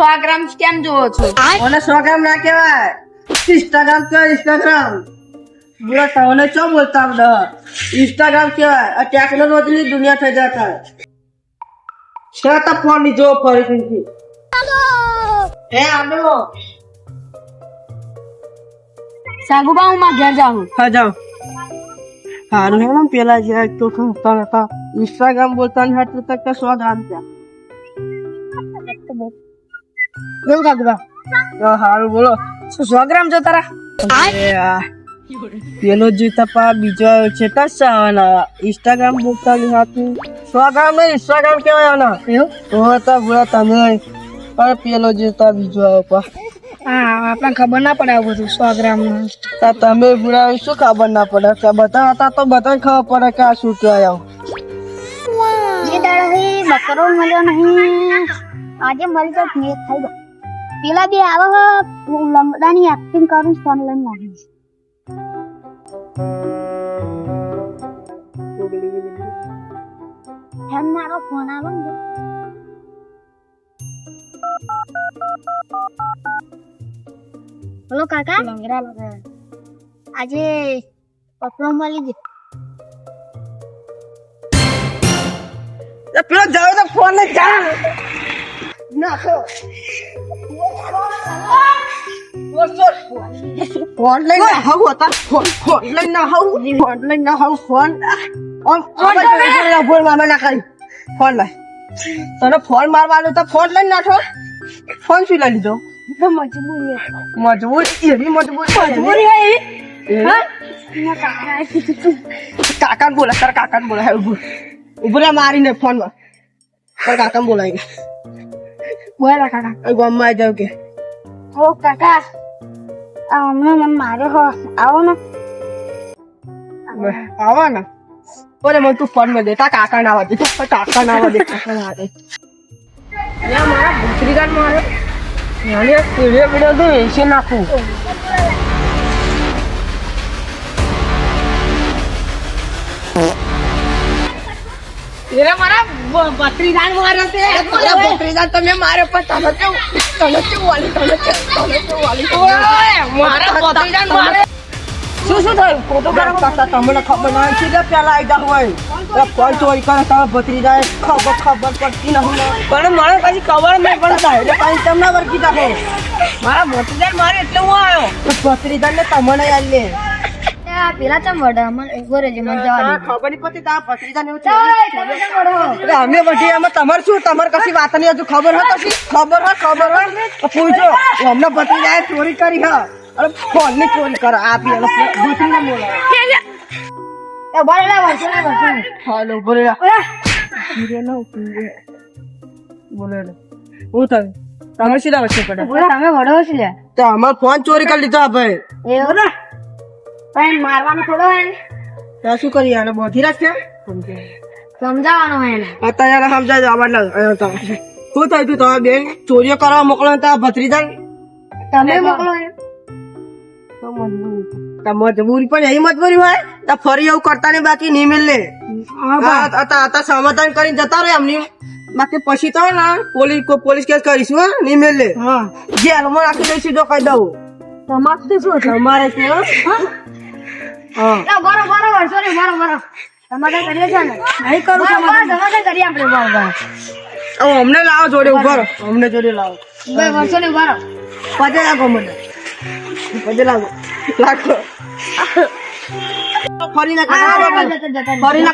100 ગ્રામ કેમ જોવો છો? મને 100 ગ્રામ ના કહેવાય, ઇન્સ્ટાગ્રામ કહેવાય, ઇન્સ્ટાગ્રામ. બોલો તમને ચો બોલતા બધા ઇન્સ્ટાગ્રામ કહેવાય. આ ટેકનોલોજીની દુનિયા થઈ જતા છે તો ફોન લીધો ફરીથી. હે આલો સાગુબા હું માં ઘેર જાઉં. હા જાઓ. હારું હે ને પેલા જે તો ખમતા હતા ઇન્સ્ટાગ્રામ બોલતા ને હાથ તક 100 ગ્રામ થયા. કેવું કાગુબા? તો હારું બોલો. 100 ગ્રામ જો તારા? પેલો જીતા પા બીજો છે આવવાના ઇન્સ્ટાગ્રામ બોલતા ની હાથું 100 ગ્રામ ને ઇન્સ્ટાગ્રામ કેવાય એવું? તો હતા બોલા તમે પણ પેલો જીતા બીજો આવ્યો પા. હા આપણને ખબર ના પડે આવું બધું 100 ગ્રામ નું. તમે બુરા શું ખબર ના પડે કે બધા હતા તો બધા ખબર પડે કે આ શું કહેવાય આવું. જે દાડા બકરો મળ્યો નહીં આજે મળી તો મેં થઈ ગયો. પેલા બે આવો લંબડાની એક્ટિંગ કરું ફોન લઈને નાખીશ. હેમ મારો ફોન આવો ને. હેલો કાકા આજે પપલો મળી ગયો. પેલો જાવ તો ફોન ને જા નાખો ફોન લઈને આવું હતા ફોન લઈને આવું ફોન મારવા ના કરી ફોન લાય તને ફોન મારવાનો તો ફોન લઈને નાખો. ફોન શું લઈ લીધો? મજબૂરી એવી મજબૂરી કાકા બોલા તારા કાકા બોલા ઉભરા મારીને ફોન માં તારા કાકા બોલાવી બોલા કાકા. ગામમાં આવી જાવ કે ઓ કાકા હમણાં મને માર્યો હો આવો ને. આવા ને બોલે મને તું ફોન માં દે તા કાકા ના આવવા દે કાકા ના આવવા દે મારા ભૂતરીગાન મારે નાની પીડીઓ પીડીઓ તો એસી નાખું. એરા મારા બત્રીદાન મારે છે. ભૂતરીગાન તમે મારે પણ તને કેવું વાલી ઓય મારા બત્રીદાન મારે. શું થયું ફોટોગ્રાફ કરતા તમને ખબર ના છે કે પેલા આવી જાવ હોય ફોન ચોરી કરે તમે ભત્રીજા ખબર પડતી નહીં પણ મને કઈ ખબર નહીં પડતા એટલે કઈ તમને વર્ગી રાખો મારા બત્રીદાન મારે એટલે હું આવ્યો. ભત્રીજા ને તમને યાદ લે પેલા ચમ વડા મને ઉભો રહેજે મને જવા દે. ખબર નહીં પડતી તા ભત્રીજા ને અમે બધી આમાં તમારે શું તમારે કશી વાત નહીં હજુ ખબર હોય કશી ખબર હોય પૂછો અમને ભત્રીજા ચોરી કરી હા અરે ફોન ની ચોરી કરો આપી ભત્રીજા બોલાવો હાલો બોલે બોલે હું થયું તમે સીધા વચ્ચે પડે તમે વડો છે તો અમારો ફોન ચોરી કરી લીધો ભાઈ એવું ને પણ મારવાનું થોડો હોય ને ત્યાં શું કરીએ આને બોધી રાખશે સમજાવવાનું હોય ને. અત્યારે સમજાય આવા શું થયું તું તમે બેન ચોરીઓ કરવા મોકલો તા ભત્રીજા તમે મોકલો ને. મજબૂરી પણ એવી મજબૂરી હોય તો ફરી એવું કરતા ને બાકી નહીં મિલે સમાધાન કરીને જતા રહે એમની બાકી પછી તો ને પોલીસ કેસ કરીશું હા નહીં મિલે જેલમાં રાખી દઈશું સીધો કહી દઉં તમારે શું તમારે છે બરોબર સોરી બરોબર તમારે કરીએ છે ને નહીં કરું તમારે કરીએ આપણે બરોબર અમને લાવો જોડે ઉભા રહો અમને જોડે લાવો વર્ષો ને બરો પજે લાગો મને પજે લાગો ફરી ના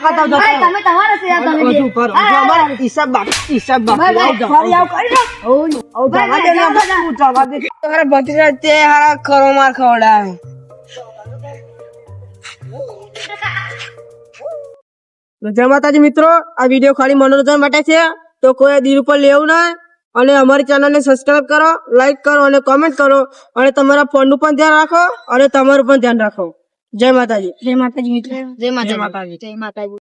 કરતા તમે તમારે હિસાબ બાકી તમારા ભત્રીજા તે હારા ખરો માર ખવડાવે જય માતાજી મિત્રો આ વિડીયો ખાલી મનોરંજન માટે છે તો કોઈ દિલ ઉપર લેવું ના અને અમારી ચેનલ ને સબસ્ક્રાઇબ કરો લાઈક કરો અને કોમેન્ટ કરો અને તમારા ફોન નું પણ ધ્યાન રાખો અને તમારું પણ ધ્યાન રાખો જય માતાજી જય માતાજી મિત્રો. જય માતાજી.